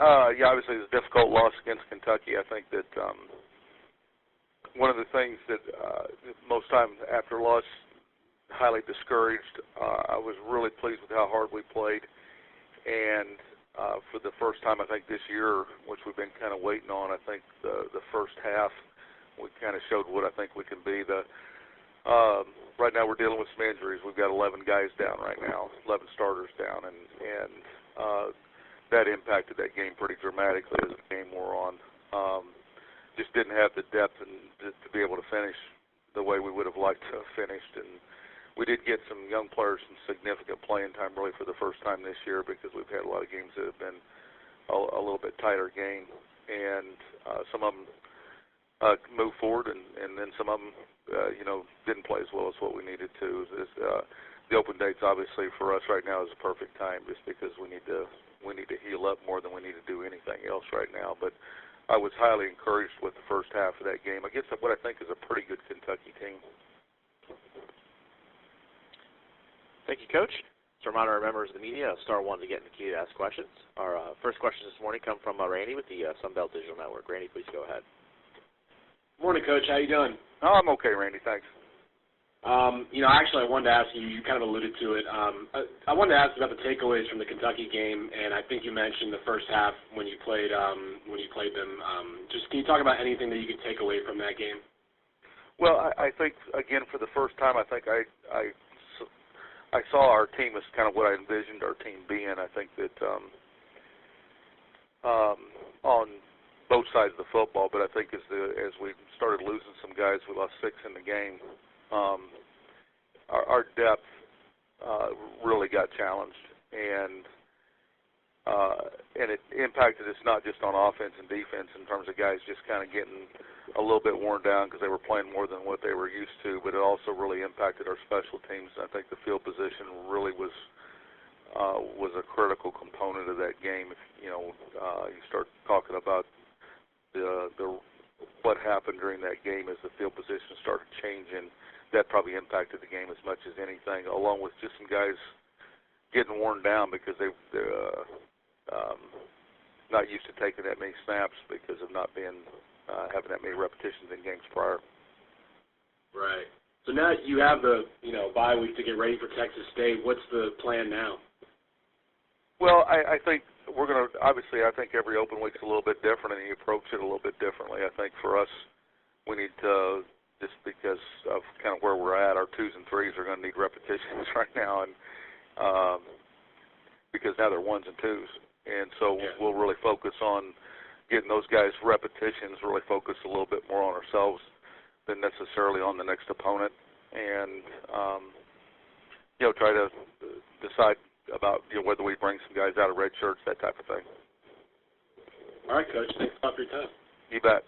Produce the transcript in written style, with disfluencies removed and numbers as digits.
Yeah, obviously it's a difficult loss against Kentucky. I think that one of the things that most times after a loss, highly discouraged. I was really pleased with how hard we played, and for the first time I think this year, which we've been kind of waiting on, I think the first half we kind of showed what I think we can be. Right now we're dealing with some injuries. We've got 11 guys down right now, 11 starters down, and that impacted that game pretty dramatically as the game wore on. Just didn't have the depth to be able to finish the way we would have liked to have finished. And we did get some young players some significant playing time really for the first time this year, because we've had a lot of games that have been a little bit tighter game. And some of them moved forward, and then some of them, didn't play as well as what we needed to. The open dates, obviously, for us right now is a perfect time, just because we need to heal up more than we need to do anything else right now. But I was highly encouraged with the first half of that game against what I think is a pretty good Kentucky team. Thank you, Coach. Just a reminder to members of the media, star one to get in the queue to ask questions. Our first question this morning comes from Randy with the Sunbelt Digital Network. Randy, please go ahead. Morning, Coach. How you doing? Oh, I'm okay, Randy. Thanks. Actually, I wanted to ask you. You kind of alluded to it. I wanted to ask about the takeaways from the Kentucky game, and I think you mentioned the first half when you played them. Just can you talk about anything that you could take away from that game? Well, I think again for the first time, I think I saw our team as kind of what I envisioned our team being. I think that on both sides of the football, but I think as we started losing some guys, we lost 6 in the game. Our depth really got challenged, and it impacted us not just on offense and defense in terms of guys just kind of getting a little bit worn down because they were playing more than what they were used to, but it also really impacted our special teams. I think the field position really was a critical component of that game. You start talking about what happened during that game as the field position started changing. That probably impacted the game as much as anything, along with just some guys getting worn down because they're not used to taking that many snaps because of not being having that many repetitions in games prior. Right. So now you have the bye week to get ready for Texas State. What's the plan now? Well, I think we're going to obviously. I think every open week's a little bit different, and you approach it a little bit differently. I think for us, we need to. Just because of kind of where we're at, our 2s and 3s are going to need repetitions right now, and because now they're 1s and 2s, and so we'll really focus on getting those guys repetitions. Really focus a little bit more on ourselves than necessarily on the next opponent, and try to decide about whether we bring some guys out of red shirts, that type of thing. All right, Coach. Thanks a lot for your time. You bet.